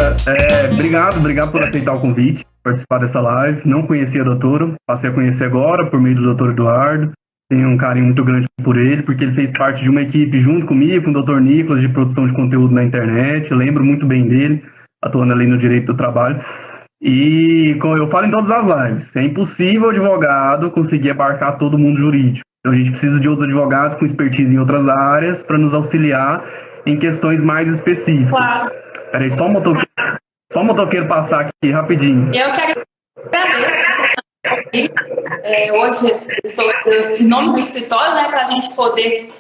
doutora, obrigado por aceitar o convite, participar dessa live. Não conhecia a doutora, passei a conhecer agora por meio do doutor Eduardo. Tenho um carinho muito grande por ele, porque ele fez parte de uma equipe junto comigo, com o doutor Nicolas, de produção de conteúdo na internet. Eu lembro muito bem dele, atuando ali no direito do trabalho. E, como eu falo em todas as lives, é impossível o advogado conseguir abarcar todo mundo jurídico. Então, a gente precisa de outros advogados com expertise em outras áreas para nos auxiliar em questões mais específicas. Claro. Peraí, só o motoqueiro passar aqui rapidinho. Eu que agradeço. Hoje eu estou em nome do escritório, né, para a gente poder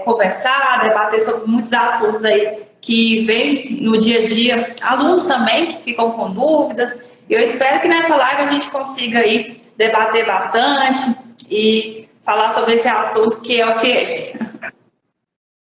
conversar, debater sobre muitos assuntos aí que vem no dia a dia, alunos também que ficam com dúvidas. Eu espero que nessa live a gente consiga aí debater bastante e falar sobre esse assunto que é o FIES.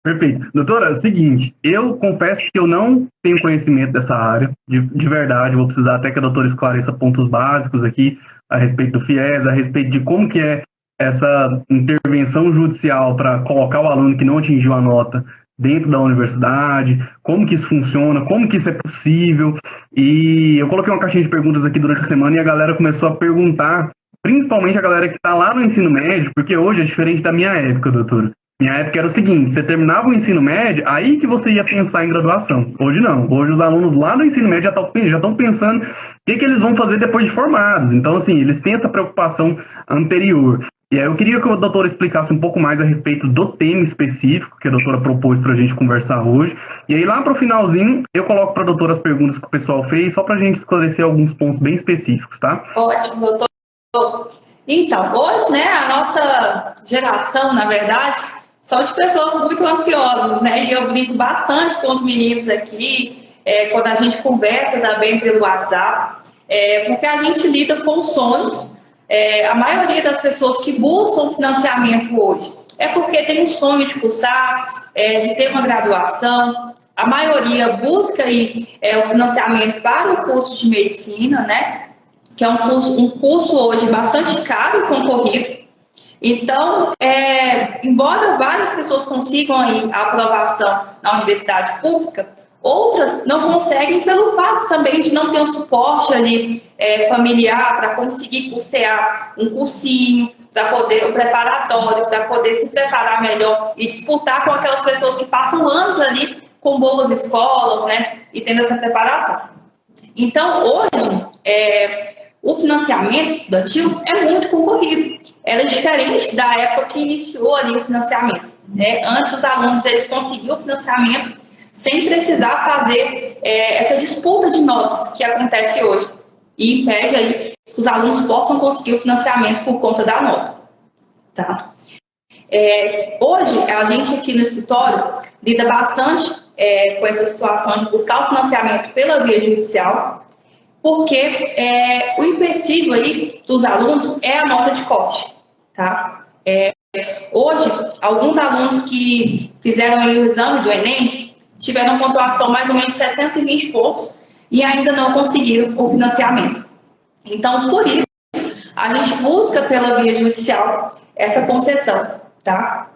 Perfeito. Doutora, é o seguinte, eu confesso que eu não tenho conhecimento dessa área, de verdade, vou precisar até que a doutora esclareça pontos básicos aqui a respeito do FIES, a respeito de como que é essa intervenção judicial para colocar o aluno que não atingiu a nota dentro da universidade, como que isso funciona, como que isso é possível. E eu coloquei uma caixinha de perguntas aqui durante a semana e a galera começou a perguntar, principalmente a galera que está lá no ensino médio, porque hoje é diferente da minha época, doutora. Minha época era o seguinte, você terminava o ensino médio, aí que você ia pensar em graduação. Hoje não. Hoje os alunos lá no ensino médio já estão pensando o que eles vão fazer depois de formados. Então, assim, eles têm essa preocupação anterior. E aí eu queria que a doutora explicasse um pouco mais a respeito do tema específico que a doutora propôs para a gente conversar hoje. E aí lá para o finalzinho, eu coloco para a doutora as perguntas que o pessoal fez, só para a gente esclarecer alguns pontos bem específicos, tá? Ótimo, doutor. Então, hoje, né, a nossa geração, na verdade, são de pessoas muito ansiosas, né? E eu brinco bastante com os meninos aqui, quando a gente conversa também pelo WhatsApp, porque a gente lida com sonhos. A maioria das pessoas que buscam financiamento hoje é porque tem um sonho de cursar, de ter uma graduação. A maioria busca aí, o financiamento para o curso de medicina, né? Que é um curso hoje bastante caro e concorrido. Então, embora várias pessoas consigam aí a aprovação na universidade pública, outras não conseguem pelo fato também de não ter um suporte ali familiar para conseguir custear um cursinho, para poder o preparatório, para poder se preparar melhor e disputar com aquelas pessoas que passam anos ali com boas escolas, né, e tendo essa preparação. Então, hoje, o financiamento estudantil é muito concorrido. Ela é diferente da época que iniciou ali o financiamento, né? Antes, os alunos eles conseguiam o financiamento sem precisar fazer essa disputa de notas que acontece hoje e impede aí que os alunos possam conseguir o financiamento por conta da nota. Tá? Hoje, a gente aqui no escritório lida bastante com essa situação de buscar o financiamento pela via judicial, porque o empecilho aí dos alunos é a nota de corte. Tá? Hoje, alguns alunos que fizeram aí o exame do Enem tiveram pontuação mais ou menos 720 pontos e ainda não conseguiram o financiamento. Então, por isso, a gente busca pela via judicial essa concessão. Tá?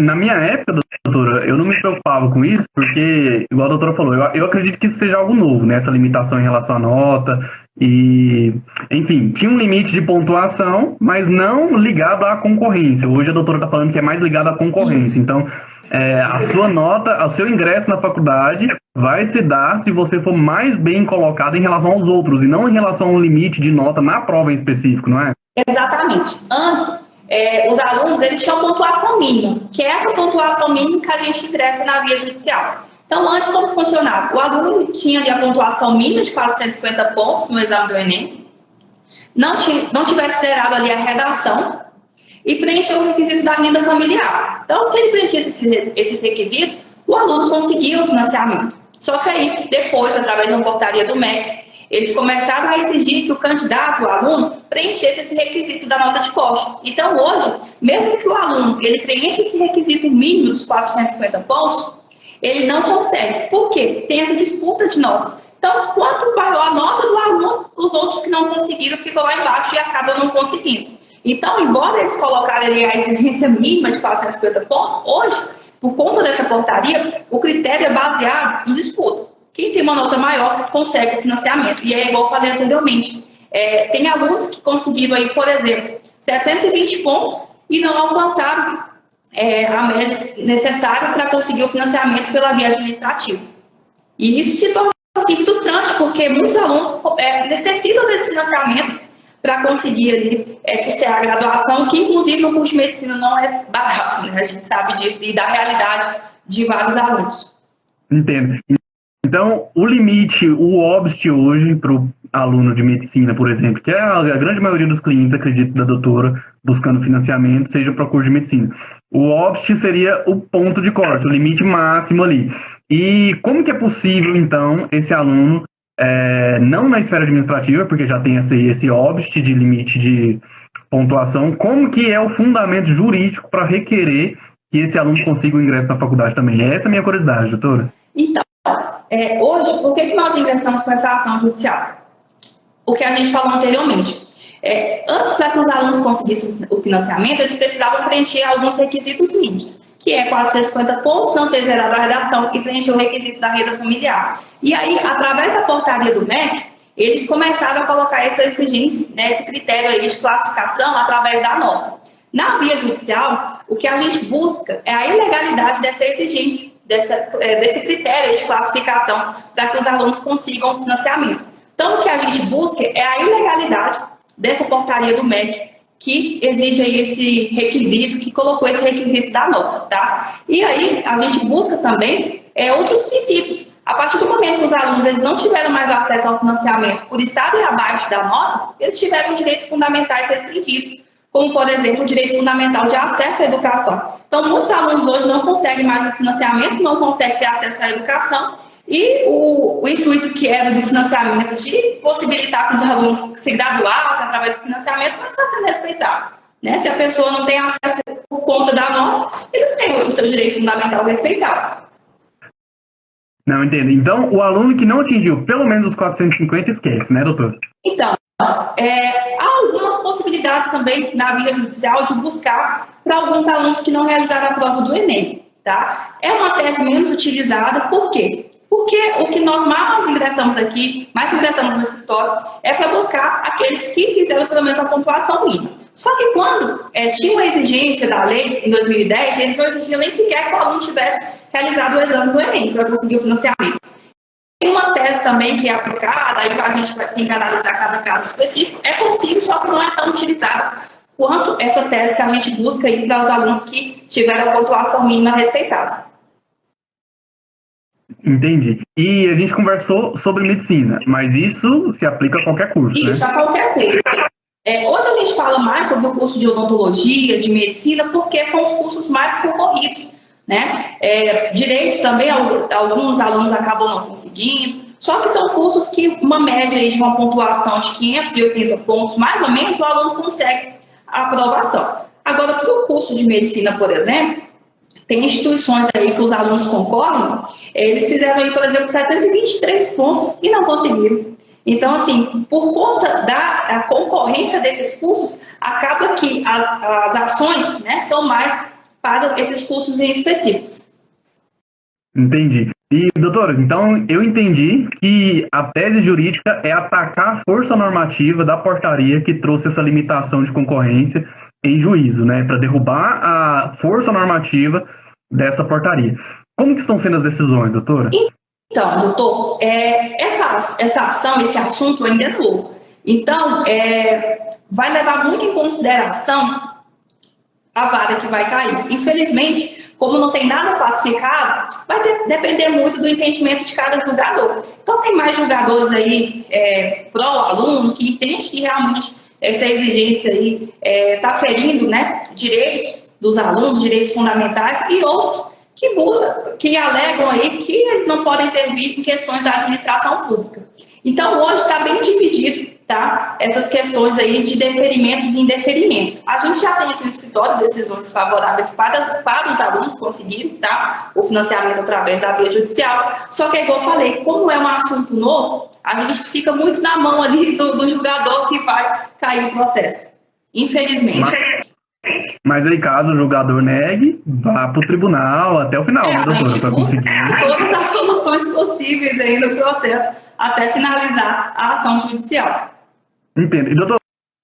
Na minha época, doutora, eu não me preocupava com isso, porque, igual a doutora falou, eu acredito que isso seja algo novo, né? Essa limitação em relação à nota e, enfim, tinha um limite de pontuação, mas não ligado à concorrência. Hoje a doutora está falando que é mais ligado à concorrência. Isso. Então, a sua nota, o seu ingresso na faculdade vai se dar se você for mais bem colocado em relação aos outros e não em relação ao limite de nota na prova em específico, não é? Exatamente. Antes, os alunos eles tinham pontuação mínima, que é essa pontuação mínima que a gente ingressa na via judicial. Então, antes, como funcionava? O aluno tinha ali a pontuação mínima de 450 pontos no exame do Enem, não tivesse zerado ali a redação e preencheu o requisito da renda familiar. Então, se ele preenchesse esses requisitos, o aluno conseguia o financiamento. Só que aí, depois, através de uma portaria do MEC, eles começaram a exigir que o candidato, o aluno, preenchesse esse requisito da nota de corte. Então, hoje, mesmo que o aluno ele preencha esse requisito mínimo dos 450 pontos, ele não consegue. Por quê? Tem essa disputa de notas. Então, quanto maior a nota do aluno, os outros que não conseguiram ficam lá embaixo e acabam não conseguindo. Então, embora eles colocarem ali a exigência mínima de 450 pontos, hoje, por conta dessa portaria, o critério é baseado em disputa. Quem tem uma nota maior consegue o financiamento. E é igual eu falei anteriormente, tem alunos que conseguiram aí, por exemplo, 720 pontos e não alcançaram a média necessária para conseguir o financiamento pela via administrativa. E isso se torna assim, frustrante, porque muitos alunos necessitam desse financiamento para conseguir ali, custear a graduação, que inclusive no curso de medicina não é barato, né? A gente sabe disso e da realidade de vários alunos. Entendo. Então, o limite, o OBST hoje para o aluno de medicina, por exemplo, que é a grande maioria dos clientes, acredito, da doutora, buscando financiamento, seja para o curso de medicina. O OBST seria o ponto de corte, o limite máximo ali. E como que é possível, então, esse aluno, não na esfera administrativa, porque já tem esse OBST de limite de pontuação, como que é o fundamento jurídico para requerer que esse aluno consiga o ingresso na faculdade também? Essa é a minha curiosidade, doutora. Então, hoje, por que nós ingressamos com essa ação judicial? O que a gente falou anteriormente. Antes, para que os alunos conseguissem o financiamento, eles precisavam preencher alguns requisitos mínimos, que é 450 pontos, não ter zerado a redação e preencher o requisito da renda familiar. E aí, através da portaria do MEC, eles começaram a colocar essa exigência, né, esse critério aí de classificação através da nota. Na via judicial, o que a gente busca é a ilegalidade dessa exigência, desse critério de classificação para que os alunos consigam o financiamento. Então, o que a gente busca é a ilegalidade dessa portaria do MEC, que exige aí esse requisito, que colocou esse requisito da nota, tá? E aí, a gente busca também outros princípios. A partir do momento que os alunos eles não tiveram mais acesso ao financiamento por estarem abaixo da nota, eles tiveram direitos fundamentais restringidos, como, por exemplo, o direito fundamental de acesso à educação. Então, muitos alunos hoje não conseguem mais o financiamento, não conseguem ter acesso à educação, e o intuito que era do financiamento de possibilitar que os alunos se graduassem através do financiamento não está sendo respeitado, né? Se a pessoa não tem acesso por conta da nota, ele não tem o seu direito fundamental respeitado. Não, entendo. Então, o aluno que não atingiu pelo menos os 450 esquece, né, doutor? Então, há algumas possibilidades também na via judicial de buscar para alguns alunos que não realizaram a prova do Enem, tá? É uma tese menos utilizada, por quê? Porque o que nós mais ingressamos no escritório, é para buscar aqueles que fizeram pelo menos a pontuação mínima. Só que quando tinha uma exigência da lei, em 2010, eles não exigiam nem sequer que o aluno tivesse realizado o exame do Enem para conseguir o financiamento. Tem uma tese também que é aplicada, aí a gente tem que analisar cada caso específico, é possível, só que não é tão utilizada quanto essa tese que a gente busca aí para os alunos que tiveram a pontuação mínima respeitada. Entendi. E a gente conversou sobre medicina, mas isso se aplica a qualquer curso, isso, né? A qualquer curso. Hoje a gente fala mais sobre o curso de odontologia, de medicina, porque são os cursos mais concorridos, né? Direito também, alguns alunos acabam não conseguindo, só que são cursos que uma média aí de uma pontuação de 580 pontos, mais ou menos, o aluno consegue a aprovação. Agora, para o curso de medicina, por exemplo, tem instituições aí que os alunos concorrem, eles fizeram aí, por exemplo, 723 pontos e não conseguiram. Então, assim, por conta da concorrência desses cursos, acaba que as ações, né, são mais para esses cursos em específicos. Entendi. E, doutora, então eu entendi que a tese jurídica é atacar a força normativa da portaria que trouxe essa limitação de concorrência em juízo, né, para derrubar a força normativa dessa portaria. Como que estão sendo as decisões, doutora? Então, doutor, essa ação, esse assunto ainda é novo. Então, vai levar muito em consideração a vara que vai cair. Infelizmente, como não tem nada classificado, vai depender muito do entendimento de cada julgador. Então, tem mais julgadores aí pró-aluno que entende que realmente essa exigência aí está ferindo, né, direitos dos alunos, direitos fundamentais, e outros que alegam aí que eles não podem intervir em questões da administração pública. Então, hoje está bem dividido, tá, essas questões aí de deferimentos e indeferimentos. A gente já tem aqui no escritório decisões favoráveis para os alunos conseguirem, tá, o financiamento através da via judicial, só que, igual eu falei, como é um assunto novo, a gente fica muito na mão ali do julgador que vai cair o processo, infelizmente. Mas aí, caso o jogador negue, vá para o tribunal até o final, né, doutora, para conseguir. Todas as soluções possíveis aí no processo, até finalizar a ação judicial. Entendo. E, doutor,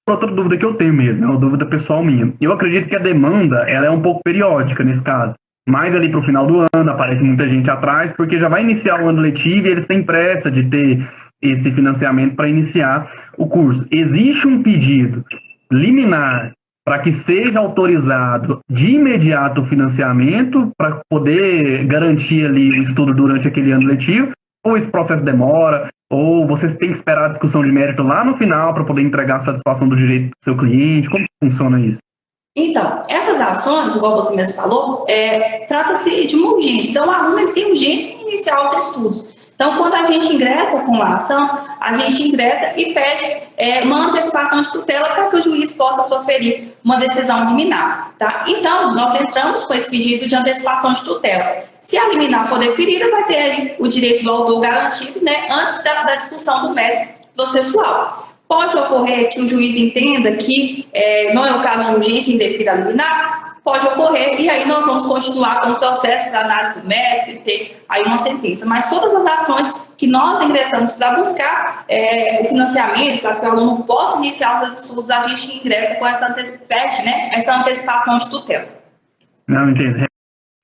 outra dúvida que eu tenho mesmo, é uma dúvida pessoal minha. Eu acredito que a demanda, ela é um pouco periódica nesse caso. Mais ali para o final do ano, aparece muita gente atrás, porque já vai iniciar o ano letivo e eles têm pressa de ter esse financiamento para iniciar o curso. Existe um pedido liminar para que seja autorizado de imediato o financiamento para poder garantir ali o estudo durante aquele ano letivo, ou esse processo demora, ou vocês têm que esperar a discussão de mérito lá no final para poder entregar a satisfação do direito do seu cliente? Como funciona isso? Então, essas ações, igual você mesmo falou, trata-se de uma urgência. Então, o aluno ele tem urgência em iniciar os estudos. Então, quando a gente ingressa com a ação, a gente ingressa e pede uma antecipação de tutela para que o juiz possa proferir uma decisão liminar. Tá? Então, nós entramos com esse pedido de antecipação de tutela. Se a liminar for deferida, vai ter ali o direito do autor garantido, né, antes da discussão do mérito processual. Pode ocorrer que o juiz entenda que não é o caso de urgência indefira liminar, pode ocorrer, e aí nós vamos continuar com o processo da análise do mérito e ter aí uma sentença. Mas todas as ações que nós ingressamos para buscar o financiamento, para que o aluno possa iniciar os seus estudos, a gente ingressa com essa antecipação de tutela. Não, entendo.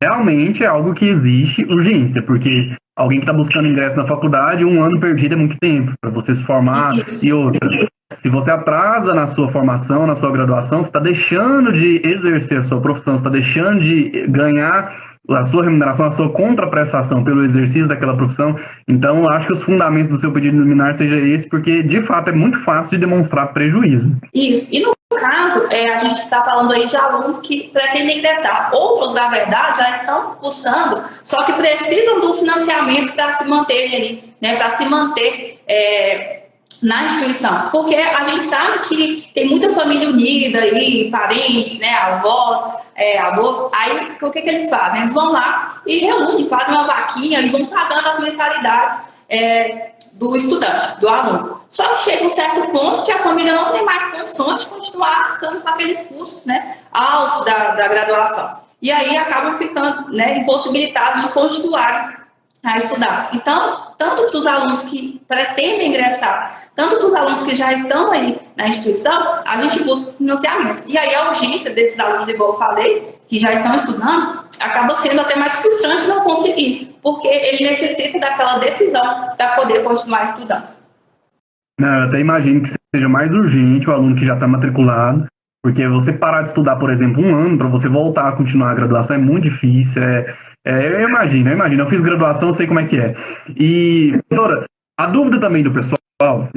Realmente é algo que existe urgência, porque alguém que está buscando ingresso na faculdade, um ano perdido é muito tempo para você se formar. Isso. E outra. Se você atrasa na sua formação, na sua graduação, você está deixando de exercer a sua profissão, você está deixando de ganhar a sua remuneração, a sua contraprestação pelo exercício daquela profissão. Então, eu acho que os fundamentos do seu pedido liminar seja esse, porque, de fato, é muito fácil de demonstrar prejuízo. Isso. E no caso, a gente está falando aí de alunos que pretendem ingressar. Outros, na verdade, já estão cursando, só que precisam do financiamento para se manterem ali, né, para se manter na instituição, porque a gente sabe que tem muita família unida aí, parentes, né, avós, aí o que eles fazem? Eles vão lá e reúnem, fazem uma vaquinha e vão pagando as mensalidades do estudante, do aluno. Só que chega um certo ponto que a família não tem mais condições de continuar arcando com aqueles cursos, né, altos da graduação. E aí acabam ficando, né, impossibilitados de continuarem a estudar. Então, tanto para os alunos que pretendem ingressar, tanto para os alunos que já estão aí na instituição, a gente busca financiamento. E aí a urgência desses alunos, igual eu falei, que já estão estudando, acaba sendo até mais frustrante não conseguir, porque ele necessita daquela decisão para poder continuar estudando. Não, eu até imagino que seja mais urgente o aluno que já está matriculado, porque você parar de estudar, por exemplo, um ano, para você voltar a continuar a graduação é muito difícil, eu imagino, eu fiz graduação, eu sei como é que é. E, doutora, a dúvida também do pessoal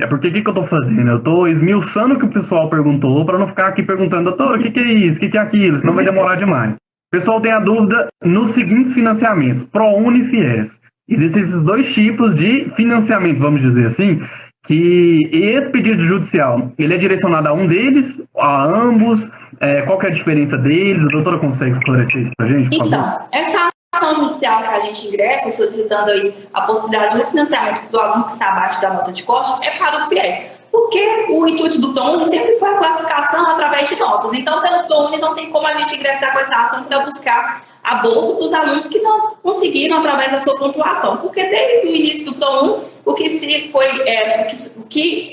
é porque o que eu estou fazendo? Eu estou esmiuçando o que o pessoal perguntou para não ficar aqui perguntando, doutora, o que é isso, o que é aquilo, senão vai demorar demais. O pessoal tem a dúvida nos seguintes financiamentos, ProUni e FIES. Existem esses dois tipos de financiamento, vamos dizer assim, que esse pedido judicial, ele é direcionado a um deles, a ambos, qual que é a diferença deles? A doutora consegue esclarecer isso para a gente, por favor? Então, essa ação judicial que a gente ingressa, solicitando aí a possibilidade de refinanciamento do aluno que está abaixo da nota de corte, é para o FIES. Porque o intuito do ProUni sempre foi a classificação através de notas. Então, pelo ProUni não tem como a gente ingressar com essa ação para buscar a bolsa dos alunos que não conseguiram através da sua pontuação. Porque desde o início do ProUni, o que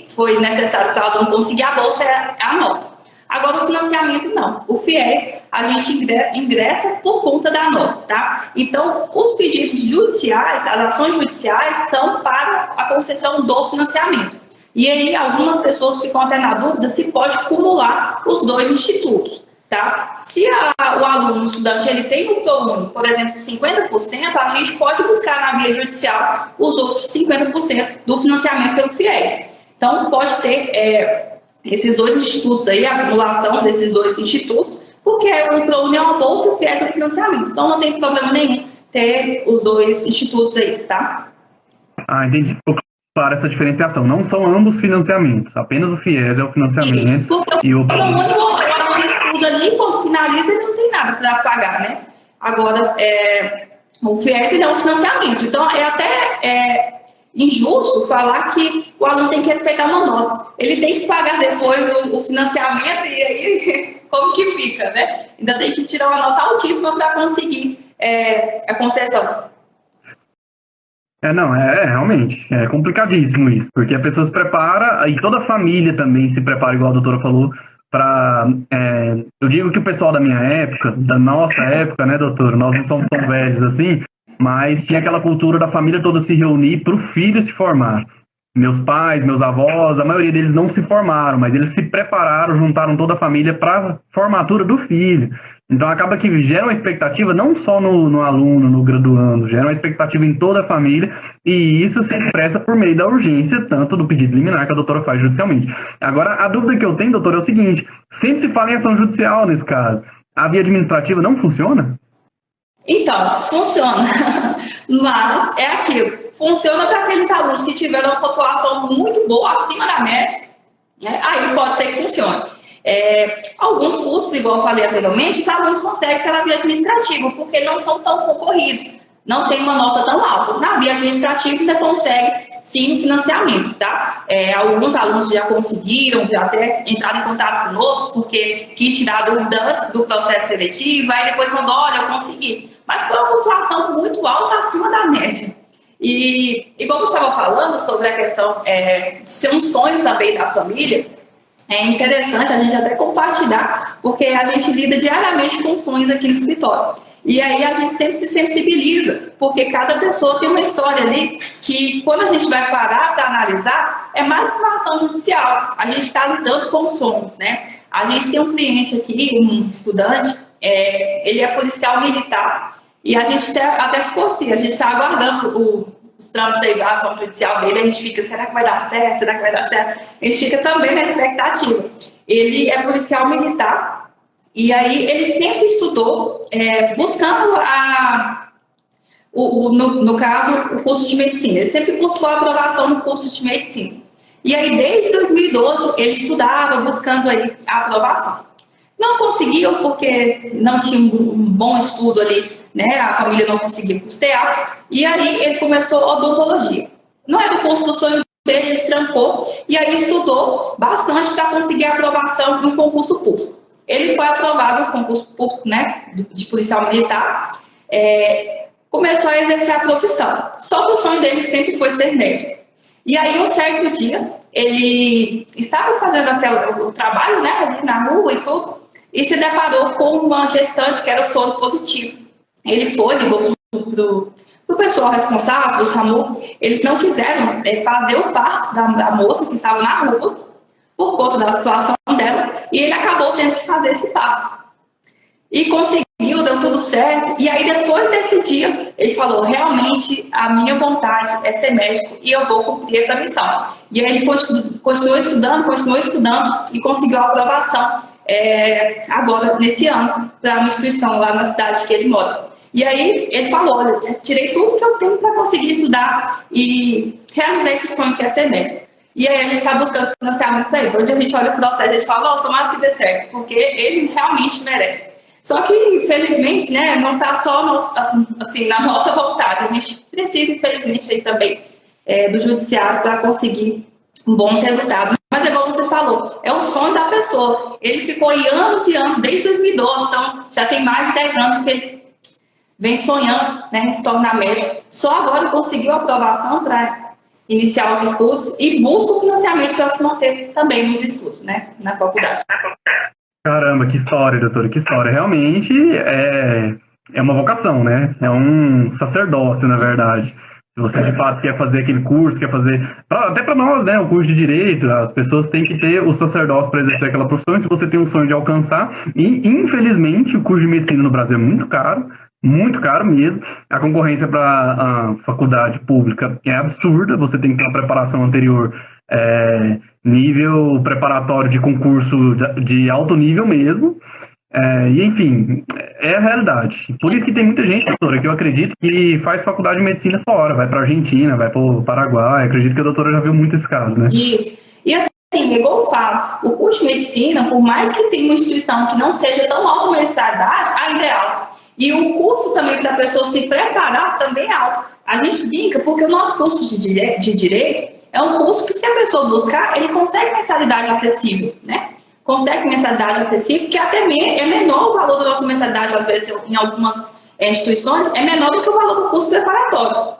foi necessário para o aluno conseguir a bolsa é a nota. Agora, o financiamento não. O FIES, a gente ingressa por conta da nota, tá? Então, os pedidos judiciais, as ações judiciais são para a concessão do financiamento. E aí, algumas pessoas ficam até na dúvida se pode acumular os dois institutos, tá? Se o aluno, o estudante, ele tem o ProUni, por exemplo, 50%, a gente pode buscar na via judicial os outros 50% do financiamento pelo FIES. Então, pode ter esses dois institutos aí, a acumulação desses dois institutos, porque o ProUni é uma bolsa e o FIES é o financiamento. Então, não tem problema nenhum ter os dois institutos aí, tá? Entendi. Claro, essa diferenciação. Não são ambos financiamentos, apenas o FIES é o financiamento. Isso, porque o aluno estuda ali, quando finaliza, ele não tem nada para pagar, né? Agora, o FIES ele é um financiamento. Então, é até injusto falar que o aluno tem que respeitar uma nota. Ele tem que pagar depois o financiamento e aí como que fica, né? Ainda tem que tirar uma nota altíssima para conseguir a concessão. Não, realmente, é complicadíssimo isso, porque a pessoa se prepara, e toda a família também se prepara, igual a doutora falou, eu digo que o pessoal da minha época, da nossa época, né, doutora, nós não somos tão velhos assim, mas tinha aquela cultura da família toda se reunir para o filho se formar. Meus pais, meus avós, a maioria deles não se formaram, mas eles se prepararam, juntaram toda a família para a formatura do filho. Então acaba que gera uma expectativa não só no aluno, no graduando, gera uma expectativa em toda a família, e isso se expressa por meio da urgência, tanto do pedido liminar que a doutora faz judicialmente. Agora, a dúvida que eu tenho, doutora, é o seguinte: sempre se fala em ação judicial nesse caso. A via administrativa não funciona? Então, funciona, mas é aquilo. Funciona para aqueles alunos que tiveram uma pontuação muito boa, acima da média, né? Aí pode ser que funcione. Alguns cursos, igual eu falei anteriormente, os alunos conseguem pela via administrativa, porque não são tão concorridos, não tem uma nota tão alta. Na via administrativa ainda consegue, sim, o financiamento, tá? Alguns alunos já conseguiram, já até entraram em contato conosco, porque quis tirar dúvida antes do processo seletivo, aí depois mandou, olha, eu consegui. Mas foi uma pontuação muito alta, acima da média. E, igual eu estava falando sobre a questão de ser um sonho também da família, é interessante a gente até compartilhar, porque a gente lida diariamente com sonhos aqui no escritório. E aí a gente sempre se sensibiliza, porque cada pessoa tem uma história ali que, quando a gente vai parar para analisar, é mais que uma ação judicial. A gente está lidando com sonhos, né? A gente tem um cliente aqui, um estudante, ele é policial militar, e a gente até ficou assim, a gente está aguardando os trâmites aí da ação judicial dele, a gente fica, será que vai dar certo? Será que vai dar certo? A gente fica também na expectativa. Ele é policial militar, e aí ele sempre estudou, buscando no caso, o curso de medicina. Ele sempre buscou a aprovação no curso de medicina. E aí, desde 2012, ele estudava, buscando aí a aprovação. Não conseguiu, porque não tinha um bom estudo ali, né? A família não conseguia custear. E aí, ele começou odontologia. Não é do curso do sonho dele, ele trancou. E aí, estudou bastante para conseguir a aprovação no concurso público. Ele foi aprovado no concurso público, né? De policial militar. Começou a exercer a profissão. Só que o sonho dele sempre foi ser médico. E aí, um certo dia, ele estava fazendo o trabalho, né, ali na rua e tudo, e se deparou com uma gestante que era soro positivo. Ele ligou do pessoal responsável, do SAMU, eles não quiseram fazer o parto da moça que estava na rua, por conta da situação dela, e ele acabou tendo que fazer esse parto. E conseguiu, deu tudo certo. E aí, depois desse dia, ele falou, realmente, a minha vontade é ser médico e eu vou cumprir essa missão. E aí, ele continuou estudando e conseguiu a aprovação agora, nesse ano, para uma instituição lá na cidade que ele mora. E aí, ele falou, olha, tirei tudo que eu tenho para conseguir estudar e realizar esse sonho que é ser médico. E aí, a gente está buscando financiamento para ele. Hoje a gente olha o processo e a gente fala, nossa, tomara que dê certo, porque ele realmente merece. Só que, infelizmente, né, não está só assim, na nossa vontade. A gente precisa, infelizmente, aí também do judiciário para conseguir bons resultados. Mas, igual você falou, é o sonho da pessoa. Ele ficou aí anos e anos, desde 2012, então já tem mais de 10 anos que ele vem sonhando, né, em se tornar médico. Só agora conseguiu a aprovação para iniciar os estudos e busca o financiamento para se manter também nos estudos, né, na faculdade. Caramba, que história, doutora, que história. Realmente é uma vocação, né? É um sacerdócio, na verdade. Se você, de fato, quer fazer aquele curso, quer fazer... Até para nós, né? O curso de Direito, as pessoas têm que ter o sacerdócio para exercer aquela profissão. E se você tem um sonho de alcançar... E, infelizmente, o curso de Medicina no Brasil é muito caro mesmo. A concorrência para a faculdade pública é absurda. Você tem que ter uma preparação anterior... nível preparatório de concurso de alto nível mesmo, e enfim, é a realidade. Por isso que tem muita gente, doutora, que eu acredito que faz faculdade de medicina fora, vai para a Argentina, vai para o Paraguai. Acredito que a doutora já viu muito esse caso, né? Isso. E assim, igual eu falo, o curso de medicina, por mais que tenha uma instituição que não seja tão alta uma mensalidade, ainda é alto. E o curso também para a pessoa se preparar também é alto. A gente brinca porque o nosso curso de direito é um curso que, se a pessoa buscar, ele consegue mensalidade acessível, né? Consegue mensalidade acessível, que até é menor o valor da nossa mensalidade, às vezes, em algumas instituições, é menor do que o valor do curso preparatório.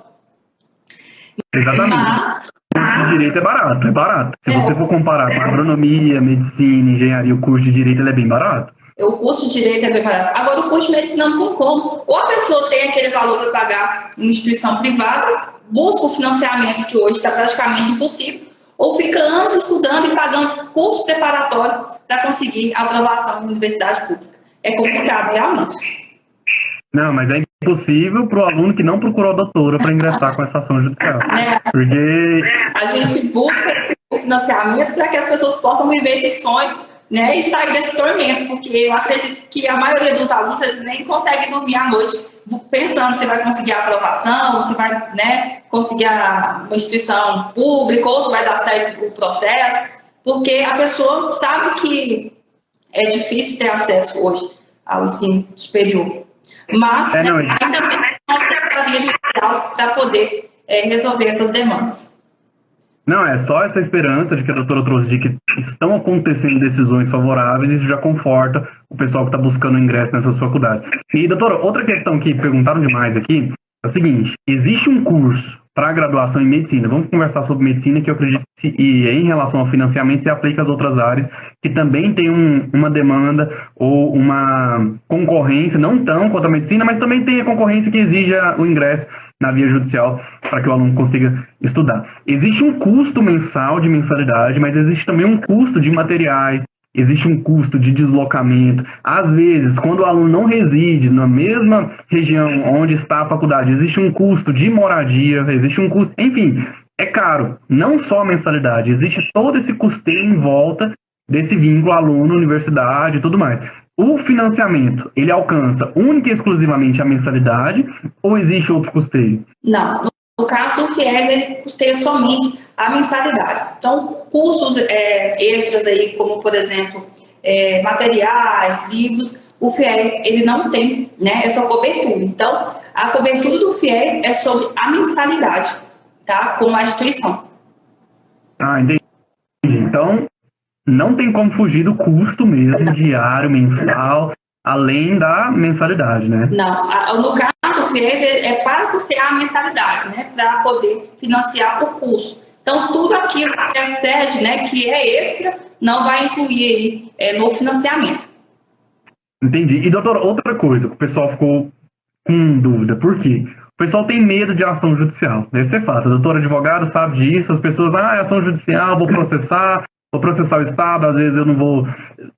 Exatamente. O curso de direito é barato, é barato. Se você for comparar com agronomia, medicina, engenharia, o curso de direito ele é bem barato. O curso de direito é bem barato. Agora, o curso de medicina não tem como. Ou a pessoa tem aquele valor para pagar em uma instituição privada, busca o financiamento, que hoje está praticamente impossível, ou fica anos estudando e pagando curso preparatório para conseguir a aprovação na universidade pública. É complicado, realmente. Não, mas é impossível para o aluno que não procurou a doutora para ingressar com essa ação judicial. Porque a gente busca o financiamento para que as pessoas possam viver esse sonho, né, e sair desse tormento, porque eu acredito que a maioria dos alunos eles nem conseguem dormir à noite pensando se vai conseguir a aprovação, se vai, né, conseguir uma instituição pública ou se vai dar certo o processo, porque a pessoa sabe que é difícil ter acesso hoje ao ensino superior. Mas ainda bem a via judicial para poder resolver essas demandas. Não, é só essa esperança de que a doutora trouxe de que estão acontecendo decisões favoráveis, isso já conforta o pessoal que está buscando ingresso nessas faculdades. E, doutora, outra questão que perguntaram demais aqui é o seguinte: existe um curso para graduação em medicina? Vamos conversar sobre medicina, que eu acredito que em relação ao financiamento se aplica às outras áreas, que também tem uma demanda ou uma concorrência, não tão quanto a medicina, mas também tem a concorrência que exija o ingresso na via judicial para que o aluno consiga estudar. Existe um custo mensal de mensalidade, mas existe também um custo de materiais, existe um custo de deslocamento. Às vezes, quando o aluno não reside na mesma região onde está a faculdade, existe um custo de moradia, existe um custo... Enfim, é caro. Não só a mensalidade, existe todo esse custeio em volta desse vínculo aluno-universidade e tudo mais. O financiamento, ele alcança única e exclusivamente a mensalidade ou existe outro custeio? Não. No caso do FIES, ele custeia somente a mensalidade. Então, custos extras aí, como, por exemplo, materiais, livros, o FIES, ele não tem, né, essa cobertura. Então, a cobertura do FIES é sobre a mensalidade, tá? Com a instituição. Ah, entendi. Então, não tem como fugir do custo mesmo, diário, mensal, além da mensalidade, né? Não, no caso, o FIES é para custear a mensalidade, né? Para poder financiar o curso. Então, tudo aquilo que excede, né, que é extra, não vai incluir aí, no financiamento. Entendi. E, doutora, outra coisa que o pessoal ficou com dúvida, por quê? O pessoal tem medo de ação judicial. Deve ser fato. A doutora advogado sabe disso, as pessoas, é ação judicial, vou processar o Estado, às vezes eu não vou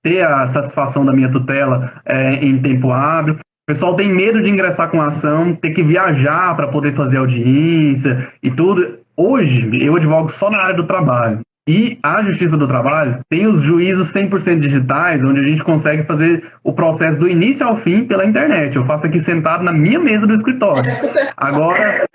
ter a satisfação da minha tutela em tempo hábil. O pessoal tem medo de ingressar com a ação, ter que viajar para poder fazer audiência e tudo. Hoje, eu advogo só na área do trabalho. E a Justiça do Trabalho tem os juízos 100% digitais, onde a gente consegue fazer o processo do início ao fim pela internet. Eu faço aqui sentado na minha mesa do escritório. Agora,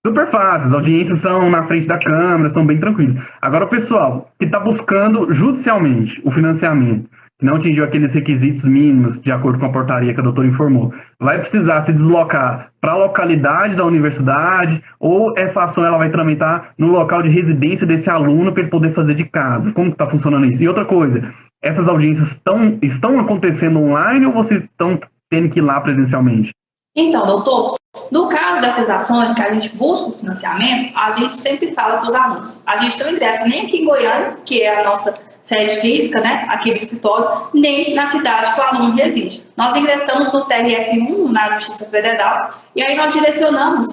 super fácil, as audiências são na frente da câmera, são bem tranquilas. Agora, o pessoal que está buscando judicialmente o financiamento, que não atingiu aqueles requisitos mínimos, de acordo com a portaria que a doutora informou, vai precisar se deslocar para a localidade da universidade, ou essa ação ela vai tramitar no local de residência desse aluno para ele poder fazer de casa? Como que está funcionando isso? E outra coisa, essas audiências estão acontecendo online ou vocês estão tendo que ir lá presencialmente? Então, doutor, no caso dessas ações que a gente busca o financiamento, a gente sempre fala para os alunos. A gente não ingressa nem aqui em Goiânia, que é a nossa sede física, né, aqui do escritório, nem na cidade que o aluno reside. Nós ingressamos no TRF1, na Justiça Federal, e aí nós direcionamos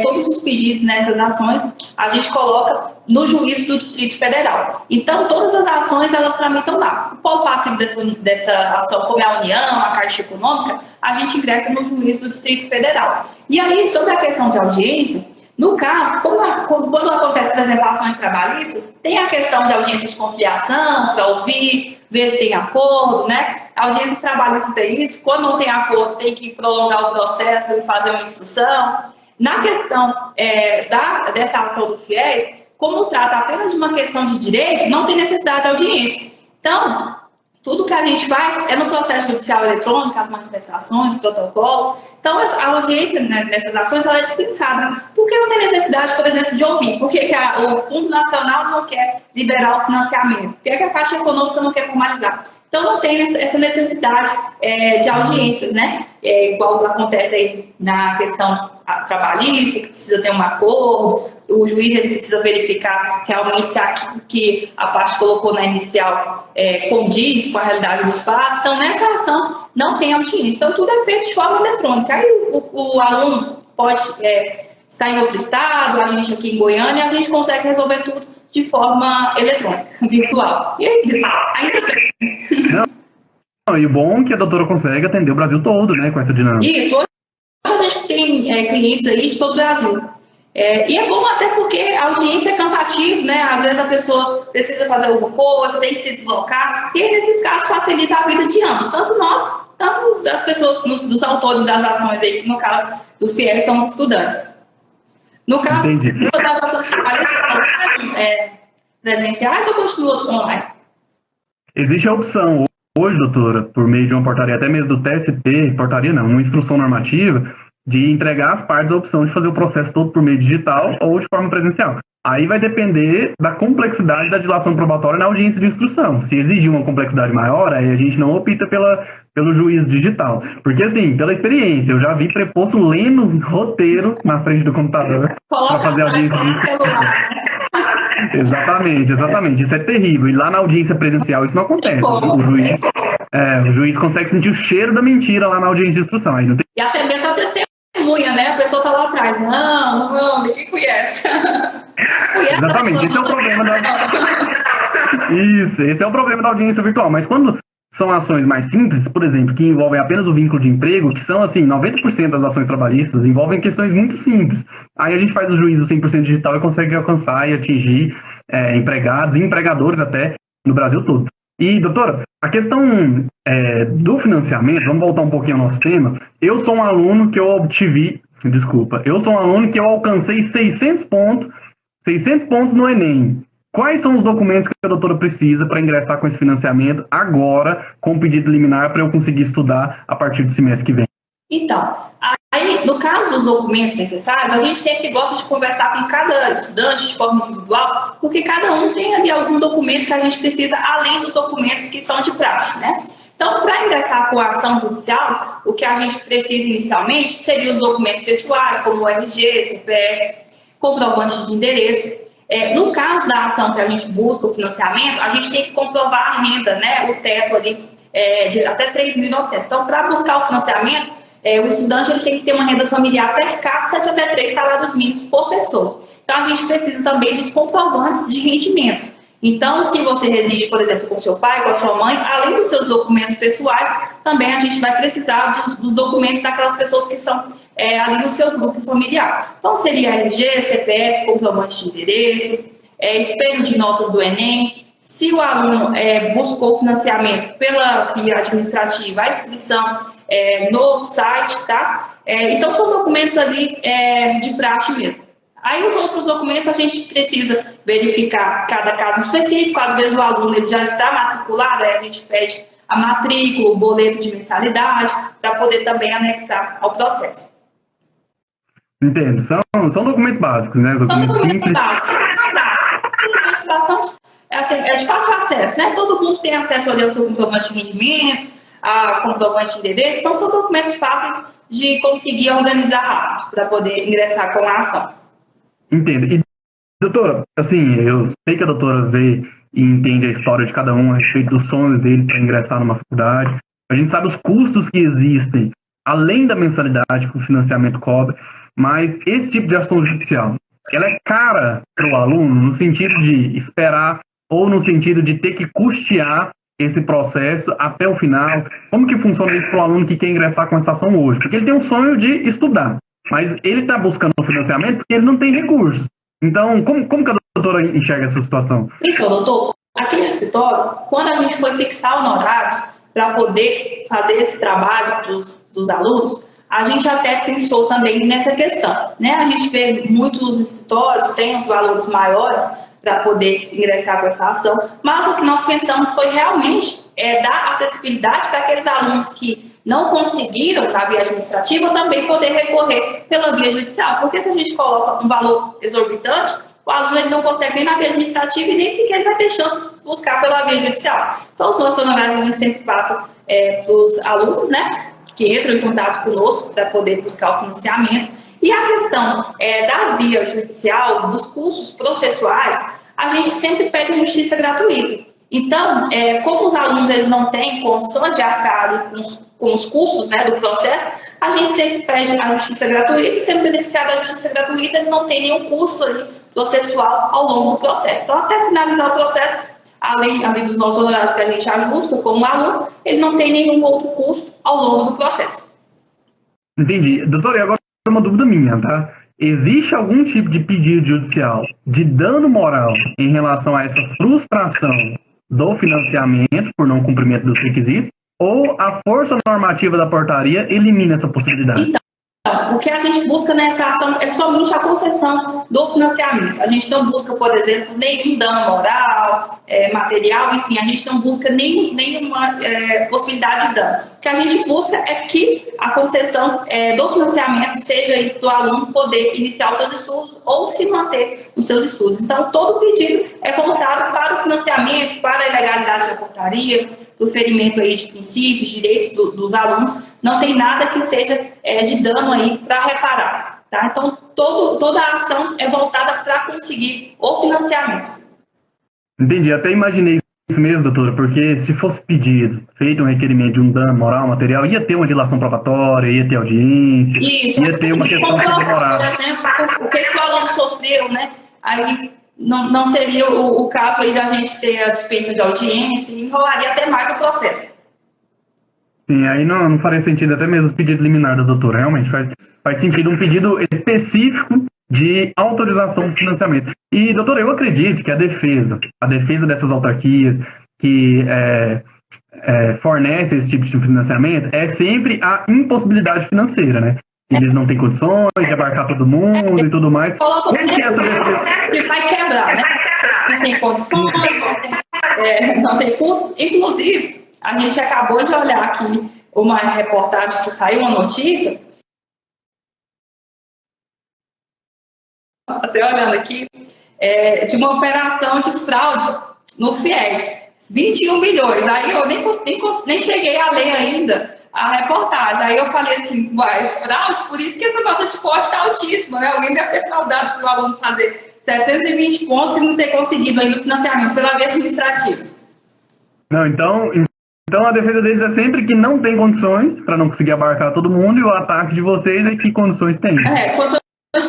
todos os pedidos nessas ações, a gente coloca no juízo do Distrito Federal. Então, todas as ações, elas tramitam lá. O polo passivo dessa ação, como é a União, a Caixa Econômica, a gente ingressa no juízo do Distrito Federal. E aí, sobre a questão de audiência, no caso, quando acontece, por exemplo, ações trabalhistas, tem a questão de audiência de conciliação, para ouvir, ver se tem acordo, né? A audiência trabalhista é isso, quando não tem acordo, tem que prolongar o processo e fazer uma instrução. Na questão dessa ação do FIES, como trata apenas de uma questão de direito, não tem necessidade de audiência. Então, Tudo que a gente faz é no processo judicial eletrônico, as manifestações, os protocolos. Então, a audiência, né, nessas ações ela é dispensada. Por que não tem necessidade, por exemplo, de ouvir? Por que o Fundo Nacional não quer liberar o financiamento? Por que a Caixa Econômica não quer formalizar? Então, não tem essa necessidade de audiências, né? Igual acontece aí na questão trabalhista, que precisa ter um acordo, o juiz ele precisa verificar realmente se aquilo que a parte colocou na inicial condiz com a realidade dos fatos. Então, nessa ação, não tem audiência. Então, tudo é feito de forma eletrônica. Aí o aluno pode estar em outro estado, a gente aqui em Goiânia, a gente consegue resolver tudo de forma eletrônica, virtual. E aí, ainda bem. Não, e o bom é que a doutora consegue atender o Brasil todo, né, com essa dinâmica. Isso, hoje a gente tem clientes aí de todo o Brasil. E é bom até porque a audiência é cansativa, né? Às vezes a pessoa precisa fazer alguma coisa, tem que se deslocar, e nesses casos facilita a vida de ambos, tanto nós, tanto das pessoas, dos autores das ações aí, que no caso do FIES são os estudantes. No caso das ações presenciais ou continua online? Existe a opção hoje, doutora, por meio de uma portaria, até mesmo do TST, portaria não, uma instrução normativa, de entregar às partes a opção de fazer o processo todo por meio digital ou de forma presencial. Aí vai depender da complexidade da dilação probatória na audiência de instrução. Se exigir uma complexidade maior, aí a gente não opta pelo juiz digital. Porque, assim, pela experiência, eu já vi preposto lendo roteiro na frente do computador para fazer a audiência de instrução. Exatamente. Isso é terrível. E lá na audiência presencial isso não acontece. O juiz consegue sentir o cheiro da mentira lá na audiência de instrução. Aí não tem... E até mesmo a testemunha, né? A pessoa tá lá atrás. Não, ninguém conhece. Exatamente, esse é o problema esse é o problema da audiência virtual. Mas quando são ações mais simples, por exemplo, que envolvem apenas o vínculo de emprego, que são, assim, 90% das ações trabalhistas, envolvem questões muito simples. Aí a gente faz o juízo 100% digital e consegue alcançar e atingir empregados e empregadores até no Brasil todo. E, doutora, a questão do financiamento, vamos voltar um pouquinho ao nosso tema. Eu sou um aluno que eu alcancei 600 pontos no Enem. Quais são os documentos que a doutora precisa para ingressar com esse financiamento agora, com o pedido liminar, para eu conseguir estudar a partir do semestre que vem? Então, aí, no caso dos documentos necessários, a gente sempre gosta de conversar com cada estudante de forma individual, porque cada um tem ali algum documento que a gente precisa, além dos documentos que são de praxe, né? Então, para ingressar com a ação judicial, o que a gente precisa inicialmente seriam os documentos pessoais, como o RG, CPF, comprovante de endereço. No caso da ação que a gente busca o financiamento, a gente tem que comprovar a renda, né, o teto ali de até 3.900. Então, para buscar o financiamento, o estudante ele tem que ter uma renda familiar per capita de até 3 salários mínimos por pessoa. Então, a gente precisa também dos comprovantes de rendimentos. Então, se você reside, por exemplo, com seu pai, com a sua mãe, além dos seus documentos pessoais, também a gente vai precisar dos documentos daquelas pessoas que estão ali no seu grupo familiar. Então, seria RG, CPF, comprovante de endereço, espelho de notas do Enem. Se o aluno buscou financiamento pela via administrativa, a inscrição no site, tá? Então, são documentos ali de praxe mesmo. Aí, os outros documentos, a gente precisa verificar cada caso específico. Às vezes, o aluno ele já está matriculado, aí a gente pede a matrícula, o boleto de mensalidade, para poder também anexar ao processo. Entendo. São documentos básicos, né? São documentos básicos. É de fácil acesso, né? Todo mundo tem acesso ali ao seu comprovante de rendimento, a comprovante de endereço. Então, são documentos fáceis de conseguir organizar rápido para poder ingressar com a ação. Entendo. E, doutora, assim, eu sei que a doutora vê e entende a história de cada um a respeito dos sonhos dele para ingressar numa faculdade. A gente sabe os custos que existem, além da mensalidade que o financiamento cobre, mas esse tipo de ação judicial, ela é cara para o aluno no sentido de esperar ou no sentido de ter que custear esse processo até o final. Como que funciona isso para o aluno que quer ingressar com essa ação hoje? Porque ele tem um sonho de estudar, mas ele está buscando o financiamento porque ele não tem recursos. Então, como que a doutora enxerga essa situação? Então, doutor, aqui no escritório, quando a gente foi fixar honorários para poder fazer esse trabalho dos alunos, a gente até pensou também nessa questão, né? A gente vê muitos escritórios têm os valores maiores, para poder ingressar com essa ação, mas o que nós pensamos foi realmente dar acessibilidade para aqueles alunos que não conseguiram na via administrativa também poder recorrer pela via judicial, porque se a gente coloca um valor exorbitante, o aluno ele não consegue nem na via administrativa e nem sequer vai ter chance de buscar pela via judicial. Então, os nossos honorários a gente sempre passa para os alunos, né, que entram em contato conosco para poder buscar o financiamento. E a questão da via judicial, dos cursos processuais, a gente sempre pede a justiça gratuita. Então, como os alunos eles não têm condições de arcar com os custos, né, do processo, a gente sempre pede a justiça gratuita e sendo beneficiado da justiça gratuita, ele não tem nenhum custo ali processual ao longo do processo. Então, até finalizar o processo, além dos nossos honorários que a gente ajusta como aluno, ele não tem nenhum outro custo ao longo do processo. Entendi. Doutora, e agora uma dúvida minha, tá? Existe algum tipo de pedido judicial de dano moral em relação a essa frustração do financiamento por não cumprimento dos requisitos? Ou a força normativa da portaria elimina essa possibilidade? Então, o que a gente busca nessa ação é somente a concessão do financiamento. A gente não busca, por exemplo, nenhum dano moral, material, enfim, a gente não busca nenhuma possibilidade de dano. O que a gente busca é que a concessão do financiamento seja do aluno poder iniciar os seus estudos ou se manter nos seus estudos. Então, todo pedido é voltado para o financiamento, para a legalidade da portaria, do ferimento aí de princípios, direitos dos alunos, não tem nada que seja de dano aí para reparar. Tá? Então, toda a ação é voltada para conseguir o financiamento. Entendi, até imaginei isso mesmo, doutora, porque se fosse pedido, feito um requerimento de um dano moral, material, ia ter uma dilação probatória, ia ter audiência, ia ter uma questão de demorar. Por exemplo, o que o aluno sofreu, né? Aí não seria o caso aí da gente ter a dispensa de audiência e enrolaria até mais o processo. Sim, aí não faria sentido até mesmo o pedido liminar da doutora. Realmente faz sentido um pedido específico de autorização de financiamento. E, doutora, eu acredito que a defesa dessas autarquias que fornece esse tipo de financiamento é sempre a impossibilidade financeira, né? Eles não têm condições de abarcar todo mundo e tudo mais. Como que essa defesa? Que vai quebrar, né? Não tem condições, não tem custos. Inclusive, a gente acabou de olhar aqui uma reportagem que saiu, uma notícia. Até olhando aqui, de uma operação de fraude no FIES. 21 milhões. Aí eu nem cheguei a ler ainda a reportagem. Aí eu falei assim, fraude, por isso que essa nota de corte está altíssima, né? Alguém deve ter fraudado para o aluno fazer 720 pontos e não ter conseguido ainda o financiamento pela via administrativa. Não, então a defesa deles é sempre que não tem condições, para não conseguir abarcar todo mundo, e o ataque de vocês é que condições tem. Condições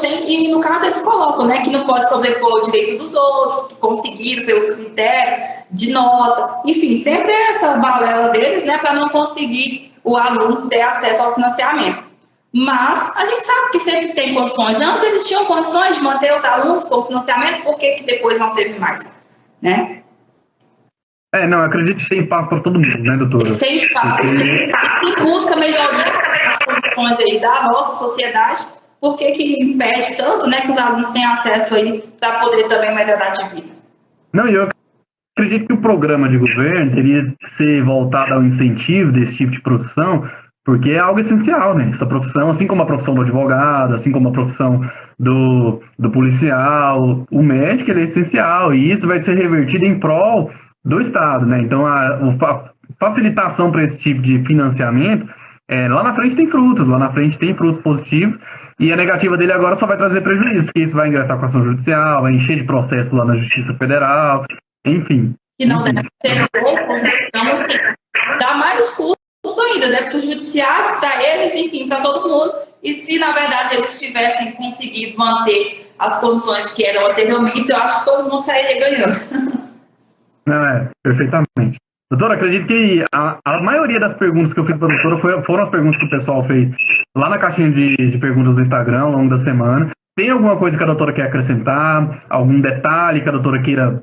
tem, e no caso eles colocam, né, que não pode sobrepor o direito dos outros, que conseguiram pelo critério de nota, enfim, sempre é essa balela deles, né, para não conseguir o aluno ter acesso ao financiamento. Mas a gente sabe que sempre tem condições. Antes eles tinham condições de manter os alunos com o financiamento, por que depois não teve mais, né? Não, eu acredito que tem espaço para todo mundo, né, doutora? Tem espaço. E busca melhoria as condições aí da nossa sociedade, porque que impede tanto, né, que os alunos tenham acesso aí para poder também melhorar de vida. Não, eu acredito que o programa de governo teria que ser voltado ao incentivo desse tipo de profissão, porque é algo essencial, né? Essa profissão, assim como a profissão do advogado, assim como a profissão do policial, o médico, ele é essencial, e isso vai ser revertido em prol do Estado, né? Então, a facilitação para esse tipo de financiamento, lá na frente tem frutos positivos, e a negativa dele agora só vai trazer prejuízo, porque isso vai ingressar com a ação judicial, vai encher de processo lá na Justiça Federal, enfim. Que não deve ser pouco, então, assim, dá mais custo ainda, deve para o judiciário, para eles, enfim, para todo mundo, e se, na verdade, eles tivessem conseguido manter as condições que eram anteriormente, eu acho que todo mundo sairia ganhando. Não, perfeitamente. Doutora, acredito que a maioria das perguntas que eu fiz para a doutora foram as perguntas que o pessoal fez lá na caixinha de perguntas do Instagram ao longo da semana. Tem alguma coisa que a doutora quer acrescentar? Algum detalhe que a doutora queira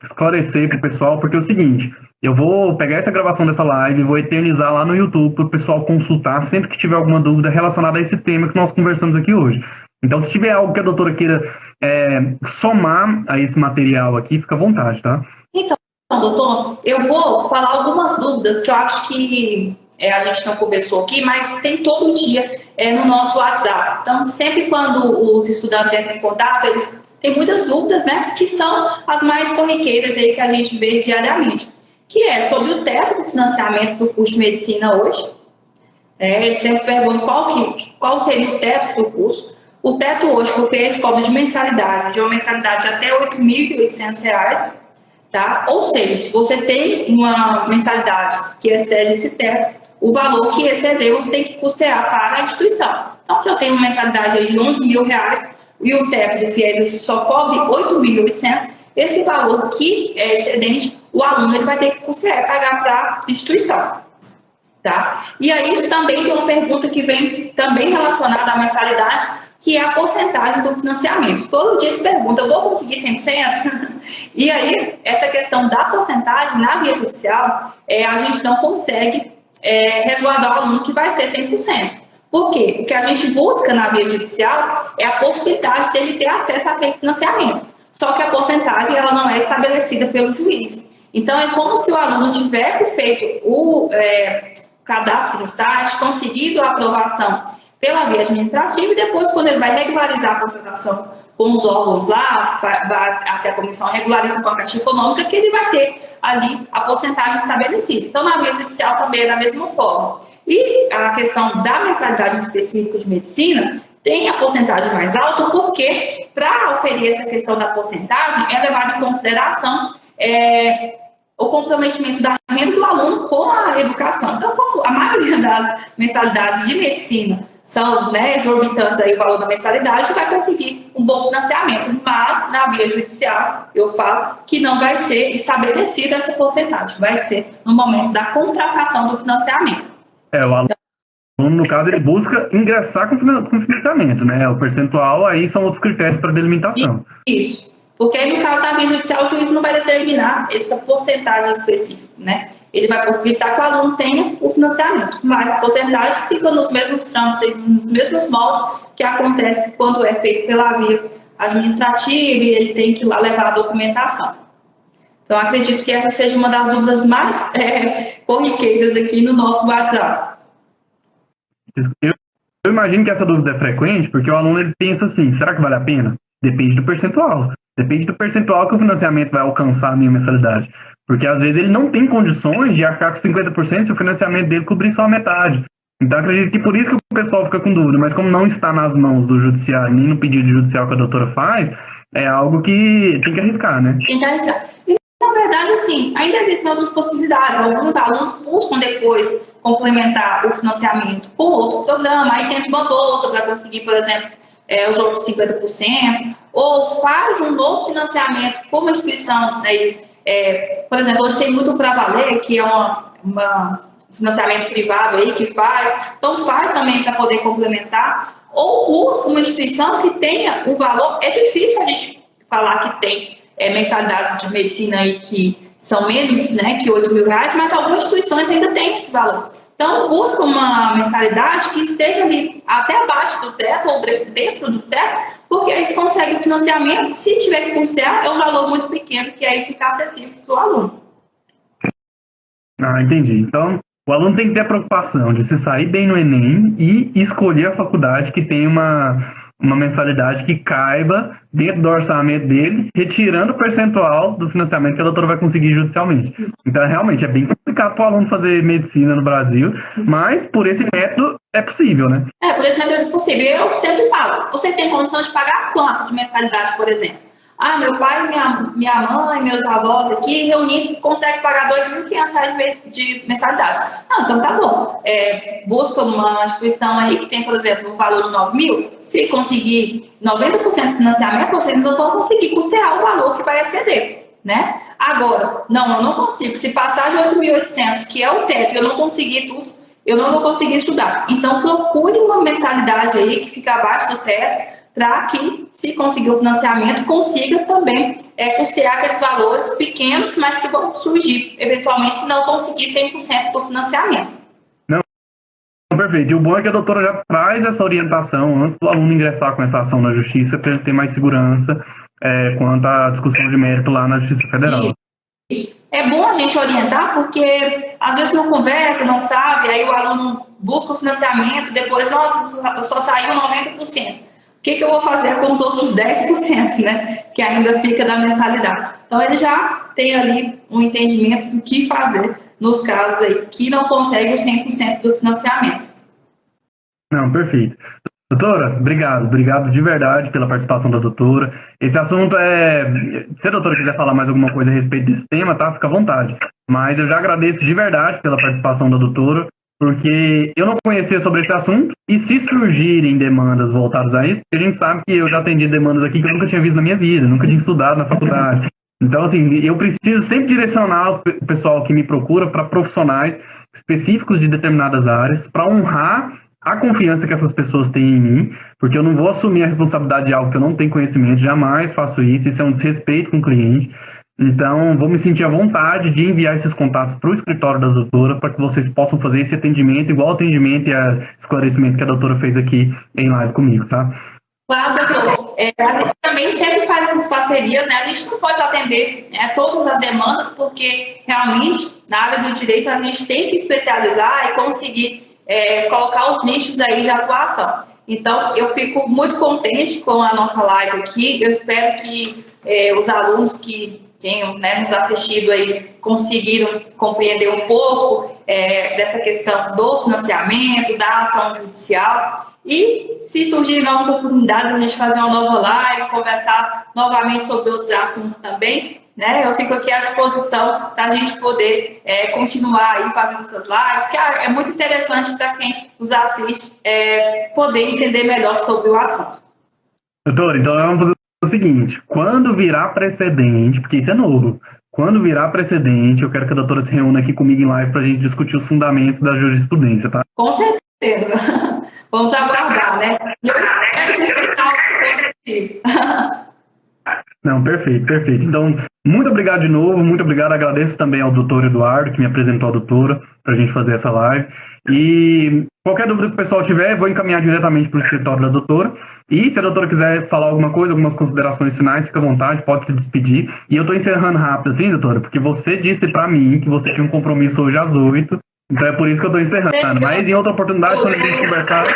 esclarecer para o pessoal? Porque é o seguinte, eu vou pegar essa gravação dessa live e vou eternizar lá no YouTube para o pessoal consultar sempre que tiver alguma dúvida relacionada a esse tema que nós conversamos aqui hoje. Então, se tiver algo que a doutora queira somar a esse material aqui, fica à vontade, tá? Então, doutor, eu vou falar algumas dúvidas que eu acho que a gente não conversou aqui, mas tem todo dia no nosso WhatsApp. Então, sempre quando os estudantes entram em contato, eles têm muitas dúvidas, né? Que são as mais corriqueiras aí que a gente vê diariamente. Que é sobre o teto do financiamento do curso de medicina hoje. Eles sempre perguntam qual seria o teto do curso. O teto hoje, porque eles cobram de mensalidade, de uma mensalidade de até R$ 8.800, tá? Ou seja, se você tem uma mensalidade que excede esse teto, o valor que excedeu você tem que custear para a instituição. Então, se eu tenho uma mensalidade de R$ 11.000 e o teto do FIES só cobre R$ 8.800, esse valor que é excedente, o aluno ele vai ter que custear e pagar para a instituição. Tá? E aí também tem uma pergunta que vem também relacionada à mensalidade, que é a porcentagem do financiamento. Todo dia eles perguntam, eu vou conseguir 100%? E aí, essa questão da porcentagem na via judicial, a gente não consegue resguardar o aluno que vai ser 100%. Por quê? O que a gente busca na via judicial é a possibilidade dele ter acesso àquele financiamento. Só que a porcentagem ela não é estabelecida pelo juiz. Então, é como se o aluno tivesse feito o cadastro no site, conseguido a aprovação pela via administrativa e depois, quando ele vai regularizar a contratação com os órgãos lá, até a comissão regulariza com a Caixa Econômica, que ele vai ter ali a porcentagem estabelecida. Então, na via judicial também é da mesma forma. E a questão da mensalidade específica de medicina tem a porcentagem mais alta, porque para oferir essa questão da porcentagem é levado em consideração o comprometimento da renda do aluno com a educação. Então, como a maioria das mensalidades de medicina são exorbitantes aí o valor da mensalidade, vai conseguir um bom financiamento, mas na via judicial eu falo que não vai ser estabelecida essa porcentagem, vai ser no momento da contratação do financiamento. O aluno, no caso, ele busca ingressar com financiamento, né? O percentual aí são outros critérios para delimitação. Isso. Porque aí, no caso da via judicial, o juiz não vai determinar essa porcentagem específica, né? Ele vai possibilitar que o aluno tenha o financiamento, mas a porcentagem fica nos mesmos trâmites, nos mesmos modos que acontece quando é feito pela via administrativa e ele tem que ir lá levar a documentação. Então, acredito que essa seja uma das dúvidas mais corriqueiras aqui no nosso WhatsApp. Eu imagino que essa dúvida é frequente, porque o aluno ele pensa assim, será que vale a pena? Depende do percentual. Depende do percentual que o financiamento vai alcançar a minha mensalidade. Porque às vezes ele não tem condições de arcar com 50% se o financiamento dele cobrir só a metade. Então acredito que por isso que o pessoal fica com dúvida, mas como não está nas mãos do judiciário, nem no pedido judicial que a doutora faz, é algo que tem que arriscar, né? Tem que arriscar. E, na verdade, assim, ainda existem outras possibilidades. Alguns alunos buscam depois complementar o financiamento com outro programa, aí tenta uma bolsa para conseguir, por exemplo, os outros 50%, ou faz um novo financiamento com uma instituição, né? Por exemplo, hoje tem muito para valer, que é um financiamento privado aí que faz, então faz também para poder complementar, ou busca uma instituição que tenha um valor. É difícil a gente falar que tem mensalidades de medicina aí que são menos, né, que R$8.000, mas algumas instituições ainda têm esse valor. Então, busca uma mensalidade que esteja ali até abaixo do teto ou dentro do teto, porque eles conseguem o financiamento. Se tiver que custear, é um valor muito pequeno, que aí fica acessível para o aluno. Entendi. Então, o aluno tem que ter a preocupação de se sair bem no Enem e escolher a faculdade que tem uma mensalidade que caiba dentro do orçamento dele, retirando o percentual do financiamento que a doutora vai conseguir judicialmente. Então, realmente, é bem complicado para o aluno fazer medicina no Brasil, mas por esse método é possível, né? Por esse método é possível. Eu sempre falo, vocês têm condição de pagar quanto de mensalidade, por exemplo? Meu pai, minha mãe, meus avós aqui, reunidos, conseguem pagar R$2.500 de mensalidade. Então tá bom. Busca uma instituição aí que tem, por exemplo, um valor de R$9.000. Se conseguir 90% de financiamento, vocês não vão conseguir custear o valor que vai exceder, né? Agora, eu não consigo. Se passar de 8.800, que é o teto, eu não conseguir tudo, eu não vou conseguir estudar. Então, procure uma mensalidade aí que fica abaixo do teto, para que, se conseguir o financiamento, consiga também custear aqueles valores pequenos, mas que vão surgir, eventualmente, se não conseguir 100% do financiamento. Não, perfeito. E o bom é que a doutora já traz essa orientação antes do aluno ingressar com essa ação na justiça, para ele ter mais segurança quanto à discussão de mérito lá na Justiça Federal. É bom a gente orientar, porque às vezes não conversa, não sabe, aí o aluno busca o financiamento, depois, nossa, só saiu 90%. O que eu vou fazer com os outros 10%, né? Que ainda fica da mensalidade. Então, ele já tem ali um entendimento do que fazer nos casos aí que não consegue os 100% do financiamento. Não, perfeito. Doutora, obrigado de verdade pela participação da doutora. Esse assunto se a doutora quiser falar mais alguma coisa a respeito desse tema, tá? Fica à vontade. Mas eu já agradeço de verdade pela participação da doutora, porque eu não conhecia sobre esse assunto, e se surgirem demandas voltadas a isso, a gente sabe que eu já atendi demandas aqui que eu nunca tinha visto na minha vida, nunca tinha estudado na faculdade. Então, assim, eu preciso sempre direcionar o pessoal que me procura para profissionais específicos de determinadas áreas, para honrar a confiança que essas pessoas têm em mim, porque eu não vou assumir a responsabilidade de algo que eu não tenho conhecimento, jamais faço isso é um desrespeito com o cliente. Então, vou me sentir à vontade de enviar esses contatos para o escritório da doutora, para que vocês possam fazer esse atendimento, igual atendimento e esclarecimento que a doutora fez aqui em live comigo, tá? Claro, doutor. A gente também sempre faz essas parcerias, né? A gente não pode atender todas as demandas, porque realmente, na área do direito, a gente tem que especializar e conseguir colocar os nichos aí de atuação. Então, eu fico muito contente com a nossa live aqui. Eu espero que os alunos que tenham nos assistido aí conseguiram compreender um pouco dessa questão do financiamento, da ação judicial. E se surgirem novas oportunidades, a gente fazer uma nova live, conversar novamente sobre outros assuntos também, né? Eu fico aqui à disposição para a gente poder continuar aí fazendo essas lives, que é muito interessante para quem nos assiste poder entender melhor sobre o assunto. Doutor, então vamos fazer o seguinte: quando virar precedente, porque isso é novo, quando virar precedente, eu quero que a doutora se reúna aqui comigo em live para a gente discutir os fundamentos da jurisprudência, tá? Com certeza. Vamos aguardar, né? Eu espero que seja algo positivo. Não, perfeito. Então, muito obrigado de novo, muito obrigado. Agradeço também ao doutor Eduardo, que me apresentou a doutora, para a gente fazer essa live. E qualquer dúvida que o pessoal tiver, vou encaminhar diretamente para o escritório da doutora. E se a doutora quiser falar alguma coisa, algumas considerações finais, fica à vontade, pode se despedir. E eu estou encerrando rápido assim, doutora, porque você disse para mim que você tinha um compromisso hoje às 8h. Então é por isso que eu estou encerrando. Mas em outra oportunidade, quando a gente conversar...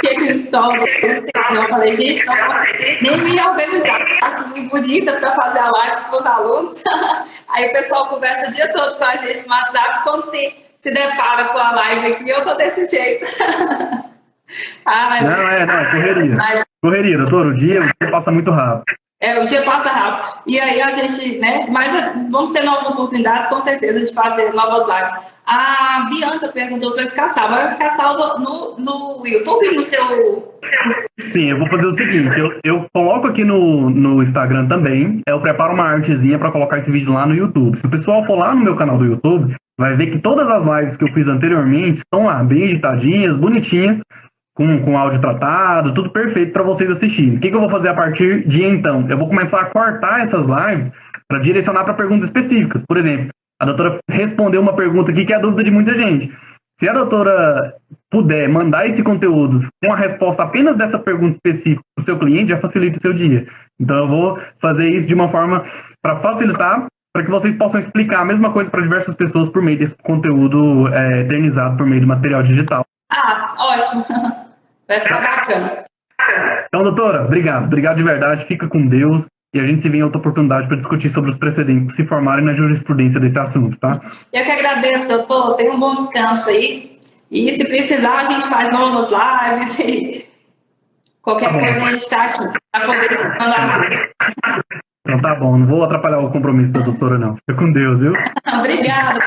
Eu falei, gente, não consigo nem me organizar. Acho muito bonita para fazer a live com os alunos. Aí o pessoal conversa o dia todo com a gente no WhatsApp. Quando se depara com a live aqui, eu tô desse jeito. Não, correria. Correria, doutor, o dia passa muito rápido. O dia passa rápido. E aí a gente, mas vamos ter novas oportunidades, com certeza, de fazer novas lives. A Bianca perguntou se vai ficar salva. Vai ficar salva no YouTube, no seu... Sim, eu vou fazer o seguinte, eu coloco aqui no Instagram também, eu preparo uma artezinha para colocar esse vídeo lá no YouTube. Se o pessoal for lá no meu canal do YouTube, vai ver que todas as lives que eu fiz anteriormente estão lá, bem editadinhas, bonitinhas, com áudio tratado, tudo perfeito para vocês assistirem. O que eu vou fazer a partir de então? Eu vou começar a cortar essas lives para direcionar para perguntas específicas. Por exemplo, a doutora respondeu uma pergunta aqui que é a dúvida de muita gente. Se a doutora puder mandar esse conteúdo com a resposta apenas dessa pergunta específica para o seu cliente, já facilita o seu dia. Então eu vou fazer isso de uma forma para facilitar, para que vocês possam explicar a mesma coisa para diversas pessoas por meio desse conteúdo eternizado por meio do material digital. Ótimo. Vai ficar bacana. Então, doutora, obrigado de verdade, fica com Deus. E a gente se vê em outra oportunidade para discutir sobre os precedentes que se formarem na jurisprudência desse assunto, tá? Eu que agradeço, doutor. Tenha um bom descanso aí. E se precisar, a gente faz novas lives. E qualquer coisa, a gente está aqui. Para poder ensinar. Então tá bom, não vou atrapalhar o compromisso da doutora, não. Fica com Deus, viu? Obrigada.